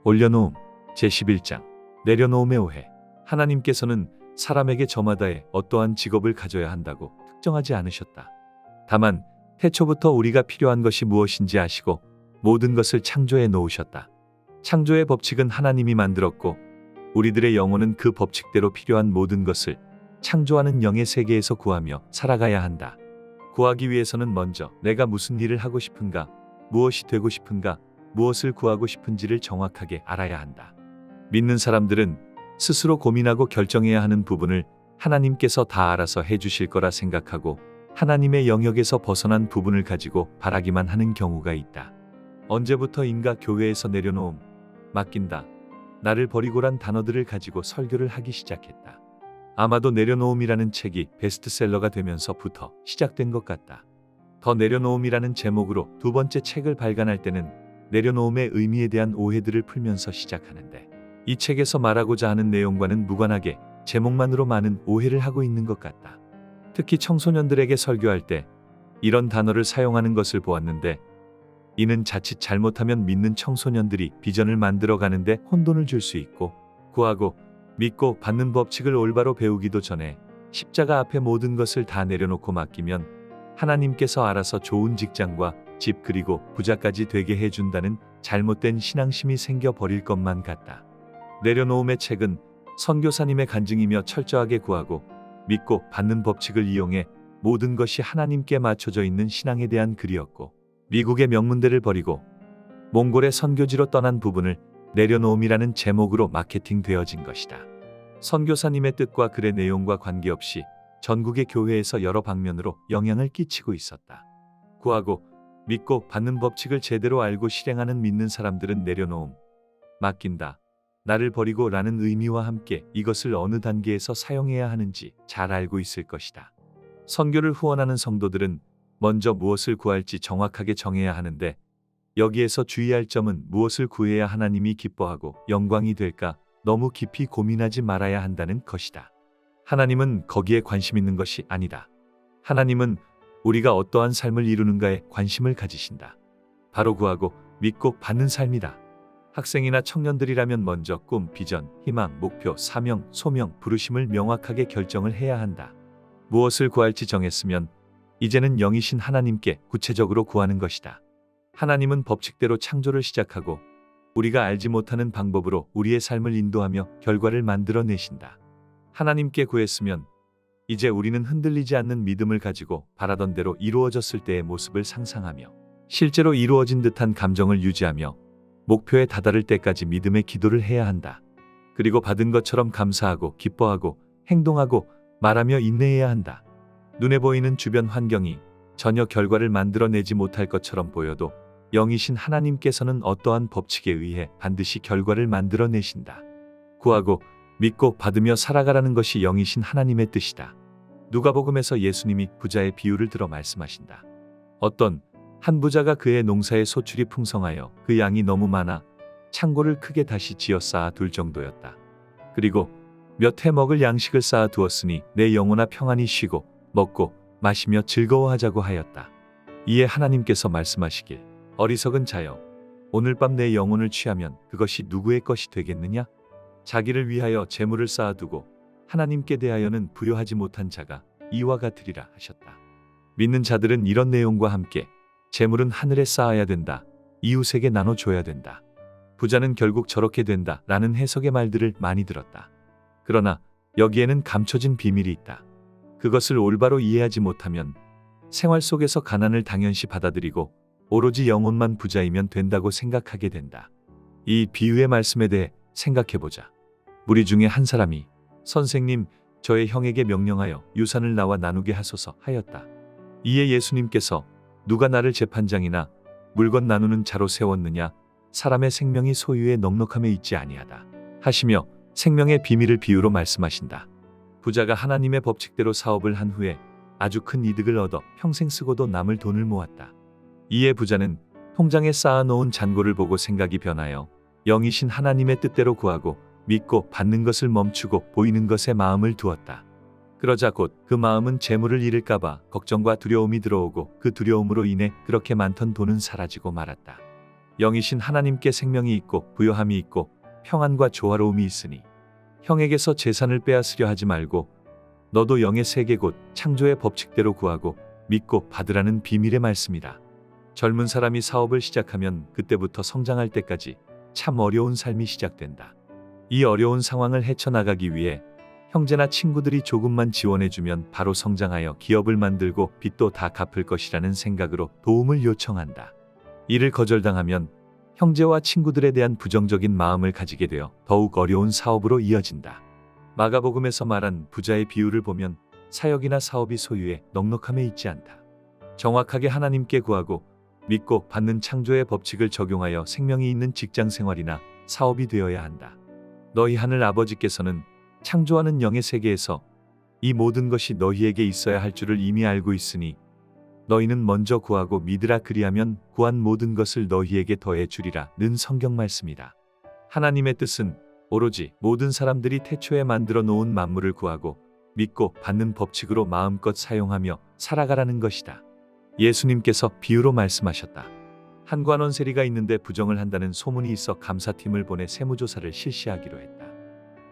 올려놓음 제11장 내려놓음의 오해. 하나님께서는 사람에게 저마다의 어떠한 직업을 가져야 한다고 특정하지 않으셨다. 다만 태초부터 우리가 필요한 것이 무엇인지 아시고 모든 것을 창조해 놓으셨다. 창조의 법칙은 하나님이 만들었고 우리들의 영혼은 그 법칙대로 필요한 모든 것을 창조하는 영의 세계에서 구하며 살아가야 한다. 구하기 위해서는 먼저 내가 무슨 일을 하고 싶은가, 무엇이 되고 싶은가, 무엇을 구하고 싶은지를 정확하게 알아야 한다. 믿는 사람들은 스스로 고민하고 결정해야 하는 부분을 하나님께서 다 알아서 해주실 거라 생각하고 하나님의 영역에서 벗어난 부분을 가지고 바라기만 하는 경우가 있다. 언제부터인가 교회에서 내려놓음, 맡긴다, 나를 버리고란 단어들을 가지고 설교를 하기 시작했다. 아마도 내려놓음이라는 책이 베스트셀러가 되면서부터 시작된 것 같다. 더 내려놓음이라는 제목으로 두 번째 책을 발간할 때는 내려놓음의 의미에 대한 오해들을 풀면서 시작하는데 이 책에서 말하고자 하는 내용과는 무관하게 제목만으로 많은 오해를 하고 있는 것 같다. 특히 청소년들에게 설교할 때 이런 단어를 사용하는 것을 보았는데 이는 자칫 잘못하면 믿는 청소년들이 비전을 만들어 가는데 혼돈을 줄 수 있고 구하고 믿고 받는 법칙을 올바로 배우기도 전에 십자가 앞에 모든 것을 다 내려놓고 맡기면 하나님께서 알아서 좋은 직장과 집 그리고 부자까지 되게 해준다는 잘못된 신앙심이 생겨버릴 것만 같다. 내려놓음의 책은 선교사님의 간증이며 철저하게 구하고 믿고 받는 법칙을 이용해 모든 것이 하나님께 맞춰져 있는 신앙에 대한 글이었고 미국의 명문대를 버리고 몽골의 선교지로 떠난 부분을 내려놓음이라는 제목으로 마케팅되어진 것이다. 선교사님의 뜻과 글의 내용과 관계없이 전국의 교회에서 여러 방면으로 영향을 끼치고 있었다. 구하고 믿고 받는 법칙을 제대로 알고 실행하는 믿는 사람들은 내려놓음, 맡긴다, 나를 버리고 라는 의미와 함께 이것을 어느 단계에서 사용해야 하는지 잘 알고 있을 것이다. 선교를 후원하는 성도들은 먼저 무엇을 구할지 정확하게 정해야 하는데 여기에서 주의할 점은 무엇을 구해야 하나님이 기뻐하고 영광이 될까 너무 깊이 고민하지 말아야 한다는 것이다. 하나님은 거기에 관심 있는 것이 아니다. 하나님은 우리가 어떠한 삶을 이루는가에 관심을 가지신다. 바로 구하고 믿고 받는 삶이다. 학생이나 청년들이라면 먼저 꿈, 비전, 희망, 목표, 사명, 소명, 부르심을 명확하게 결정을 해야 한다. 무엇을 구할지 정했으면 이제는 영이신 하나님께 구체적으로 구하는 것이다. 하나님은 법칙대로 창조를 시작하고 우리가 알지 못하는 방법으로 우리의 삶을 인도하며 결과를 만들어내신다. 하나님께 구했으면 이제 우리는 흔들리지 않는 믿음을 가지고 바라던 대로 이루어졌을 때의 모습을 상상하며 실제로 이루어진 듯한 감정을 유지하며 목표에 다다를 때까지 믿음의 기도를 해야 한다. 그리고 받은 것처럼 감사하고 기뻐하고 행동하고 말하며 인내해야 한다. 눈에 보이는 주변 환경이 전혀 결과를 만들어내지 못할 것처럼 보여도 영이신 하나님께서는 어떠한 법칙에 의해 반드시 결과를 만들어내신다. 구하고 믿고 받으며 살아가라는 것이 영이신 하나님의 뜻이다. 누가복음에서 예수님이 부자의 비유를 들어 말씀하신다. 어떤 한 부자가 그의 농사의 소출이 풍성하여 그 양이 너무 많아 창고를 크게 다시 지어 쌓아 둘 정도였다. 그리고 몇 해 먹을 양식을 쌓아 두었으니 내 영혼아 평안히 쉬고 먹고 마시며 즐거워하자고 하였다. 이에 하나님께서 말씀하시길 어리석은 자여 오늘 밤 내 영혼을 취하면 그것이 누구의 것이 되겠느냐? 자기를 위하여 재물을 쌓아두고 하나님께 대하여는 부여하지 못한 자가 이와 같으리라 하셨다. 믿는 자들은 이런 내용과 함께 재물은 하늘에 쌓아야 된다. 이웃에게 나눠줘야 된다. 부자는 결국 저렇게 된다. 라는 해석의 말들을 많이 들었다. 그러나 여기에는 감춰진 비밀이 있다. 그것을 올바로 이해하지 못하면 생활 속에서 가난을 당연시 받아들이고 오로지 영혼만 부자이면 된다고 생각하게 된다. 이 비유의 말씀에 대해 생각해보자. 무리 중에 한 사람이 선생님, 저의 형에게 명령하여 유산을 나와 나누게 하소서 하였다. 이에 예수님께서 누가 나를 재판장이나 물건 나누는 자로 세웠느냐? 사람의 생명이 소유의 넉넉함에 있지 아니하다. 하시며 생명의 비밀을 비유로 말씀하신다. 부자가 하나님의 법칙대로 사업을 한 후에 아주 큰 이득을 얻어 평생 쓰고도 남을 돈을 모았다. 이에 부자는 통장에 쌓아놓은 잔고를 보고 생각이 변하여 영이신 하나님의 뜻대로 구하고 믿고 받는 것을 멈추고 보이는 것에 마음을 두었다. 그러자 곧 그 마음은 재물을 잃을까봐 걱정과 두려움이 들어오고 그 두려움으로 인해 그렇게 많던 돈은 사라지고 말았다. 영이신 하나님께 생명이 있고 부요함이 있고 평안과 조화로움이 있으니 형에게서 재산을 빼앗으려 하지 말고 너도 영의 세계 곧 창조의 법칙대로 구하고 믿고 받으라는 비밀의 말씀이다. 젊은 사람이 사업을 시작하면 그때부터 성장할 때까지 참 어려운 삶이 시작된다. 이 어려운 상황을 헤쳐나가기 위해 형제나 친구들이 조금만 지원해주면 바로 성장하여 기업을 만들고 빚도 다 갚을 것이라는 생각으로 도움을 요청한다. 이를 거절당하면 형제와 친구들에 대한 부정적인 마음을 가지게 되어 더욱 어려운 사업으로 이어진다. 마가복음에서 말한 부자의 비유를 보면 사역이나 사업이 소유의 넉넉함에 있지 않다. 정확하게 하나님께 구하고 믿고 받는 창조의 법칙을 적용하여 생명이 있는 직장 생활이나 사업이 되어야 한다. 너희 하늘 아버지께서는 창조하는 영의 세계에서 이 모든 것이 너희에게 있어야 할 줄을 이미 알고 있으니 너희는 먼저 구하고 믿으라. 그리하면 구한 모든 것을 너희에게 더해 주리라 는 성경 말씀이다. 하나님의 뜻은 오로지 모든 사람들이 태초에 만들어 놓은 만물을 구하고 믿고 받는 법칙으로 마음껏 사용하며 살아가라는 것이다. 예수님께서 비유로 말씀하셨다. 한 관원세리가 있는데 부정을 한다는 소문이 있어 감사팀을 보내 세무조사를 실시하기로 했다.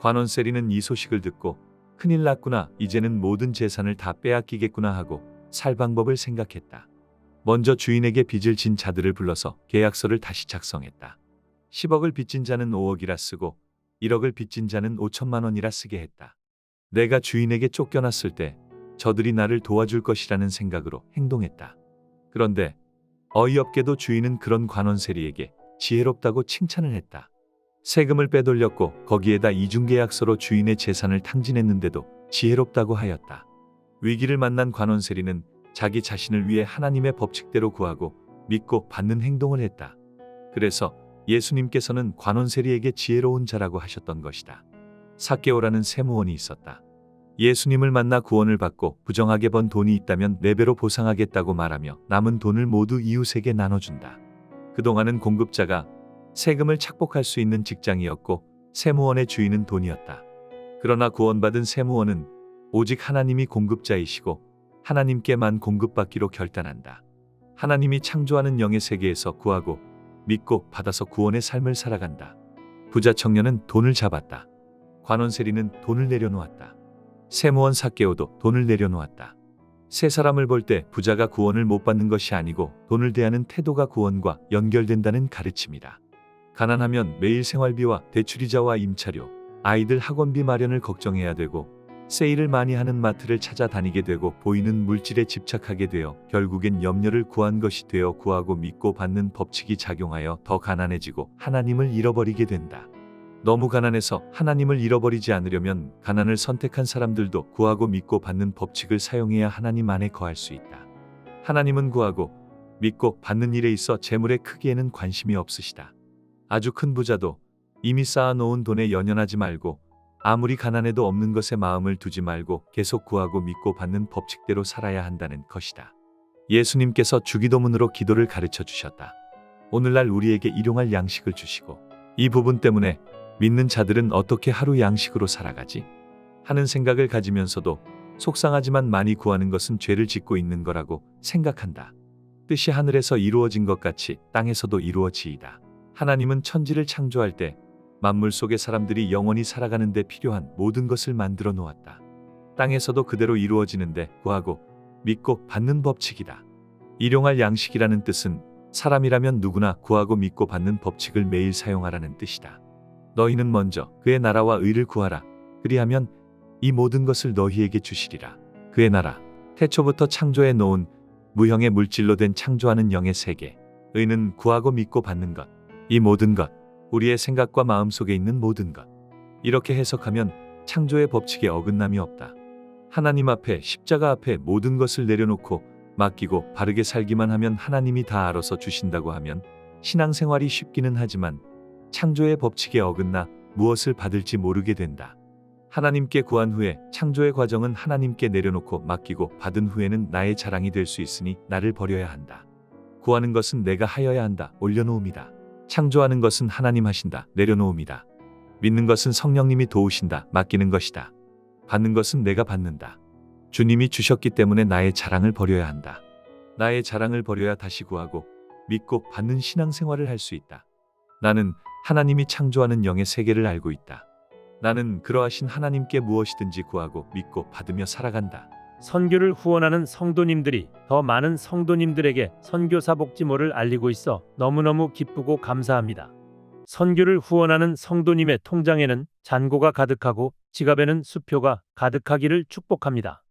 관원세리는 이 소식을 듣고 큰일 났구나, 이제는 모든 재산을 다 빼앗기겠구나 하고 살 방법을 생각했다. 먼저 주인에게 빚을 진 자들을 불러서 계약서를 다시 작성했다. 10억을 빚진 자는 5억이라 쓰고 1억을 빚진 자는 5천만 원이라 쓰게 했다. 내가 주인에게 쫓겨났을 때 저들이 나를 도와줄 것이라는 생각으로 행동했다. 그런데 어이없게도 주인은 그런 관원세리에게 지혜롭다고 칭찬을 했다. 세금을 빼돌렸고 거기에다 이중계약서로 주인의 재산을 탕진했는데도 지혜롭다고 하였다. 위기를 만난 관원세리는 자기 자신을 위해 하나님의 법칙대로 구하고 믿고 받는 행동을 했다. 그래서 예수님께서는 관원세리에게 지혜로운 자라고 하셨던 것이다. 삭개오라는 세무원이 있었다. 예수님을 만나 구원을 받고 부정하게 번 돈이 있다면 4배로 보상하겠다고 말하며 남은 돈을 모두 이웃에게 나눠준다. 그동안은 공급자가 세금을 착복할 수 있는 직장이었고 세무원의 주인은 돈이었다. 그러나 구원받은 세무원은 오직 하나님이 공급자이시고 하나님께만 공급받기로 결단한다. 하나님이 창조하는 영의 세계에서 구하고 믿고 받아서 구원의 삶을 살아간다. 부자 청년은 돈을 잡았다. 관원세리는 돈을 내려놓았다. 세무원 삭개오도 돈을 내려놓았다. 세 사람을 볼 때 부자가 구원을 못 받는 것이 아니고 돈을 대하는 태도가 구원과 연결된다는 가르침이다. 가난하면 매일 생활비와 대출이자와 임차료, 아이들 학원비 마련을 걱정해야 되고 세일을 많이 하는 마트를 찾아다니게 되고 보이는 물질에 집착하게 되어 결국엔 염려를 구한 것이 되어 구하고 믿고 받는 법칙이 작용하여 더 가난해지고 하나님을 잃어버리게 된다. 너무 가난해서 하나님을 잃어버리지 않으려면 가난을 선택한 사람들도 구하고 믿고 받는 법칙을 사용해야 하나님 안에 거할 수 있다. 하나님은 구하고 믿고 받는 일에 있어 재물의 크기에는 관심이 없으시다. 아주 큰 부자도 이미 쌓아놓은 돈에 연연하지 말고 아무리 가난해도 없는 것에 마음을 두지 말고 계속 구하고 믿고 받는 법칙대로 살아야 한다는 것이다. 예수님께서 주기도문으로 기도를 가르쳐 주셨다. 오늘날 우리에게 일용할 양식을 주시고 이 부분 때문에 믿는 자들은 어떻게 하루 양식으로 살아가지? 하는 생각을 가지면서도 속상하지만 많이 구하는 것은 죄를 짓고 있는 거라고 생각한다. 뜻이 하늘에서 이루어진 것 같이 땅에서도 이루어지이다. 하나님은 천지를 창조할 때 만물 속의 사람들이 영원히 살아가는 데 필요한 모든 것을 만들어 놓았다. 땅에서도 그대로 이루어지는데 구하고 믿고 받는 법칙이다. 일용할 양식이라는 뜻은 사람이라면 누구나 구하고 믿고 받는 법칙을 매일 사용하라는 뜻이다. 너희는 먼저 그의 나라와 의를 구하라. 그리하면 이 모든 것을 너희에게 주시리라. 그의 나라, 태초부터 창조해 놓은 무형의 물질로 된 창조하는 영의 세계, 의는 구하고 믿고 받는 것. 이 모든 것, 우리의 생각과 마음 속에 있는 모든 것. 이렇게 해석하면 창조의 법칙에 어긋남이 없다. 하나님 앞에 십자가 앞에 모든 것을 내려놓고 맡기고 바르게 살기만 하면 하나님이 다 알아서 주신다고 하면 신앙생활이 쉽기는 하지만 창조의 법칙에 어긋나 무엇을 받을지 모르게 된다. 하나님께 구한 후에 창조의 과정은 하나님께 내려놓고 맡기고 받은 후에는 나의 자랑이 될 수 있으니 나를 버려야 한다. 구하는 것은 내가 하여야 한다. 올려놓음이다. 창조하는 것은 하나님 하신다. 내려놓음이다. 믿는 것은 성령님이 도우신다. 맡기는 것이다. 받는 것은 내가 받는다. 주님이 주셨기 때문에 나의 자랑을 버려야 한다. 나의 자랑을 버려야 다시 구하고 믿고 받는 신앙생활을 할 수 있다. 나는 하나님이 창조하는 영의 세계를 알고 있다. 나는 그러하신 하나님께 무엇이든지 구하고 믿고 받으며 살아간다. 선교를 후원하는 성도님들이 더 많은 성도님들에게 선교사 복지모를 알리고 있어 너무너무 기쁘고 감사합니다. 선교를 후원하는 성도님의 통장에는 잔고가 가득하고 지갑에는 수표가 가득하기를 축복합니다.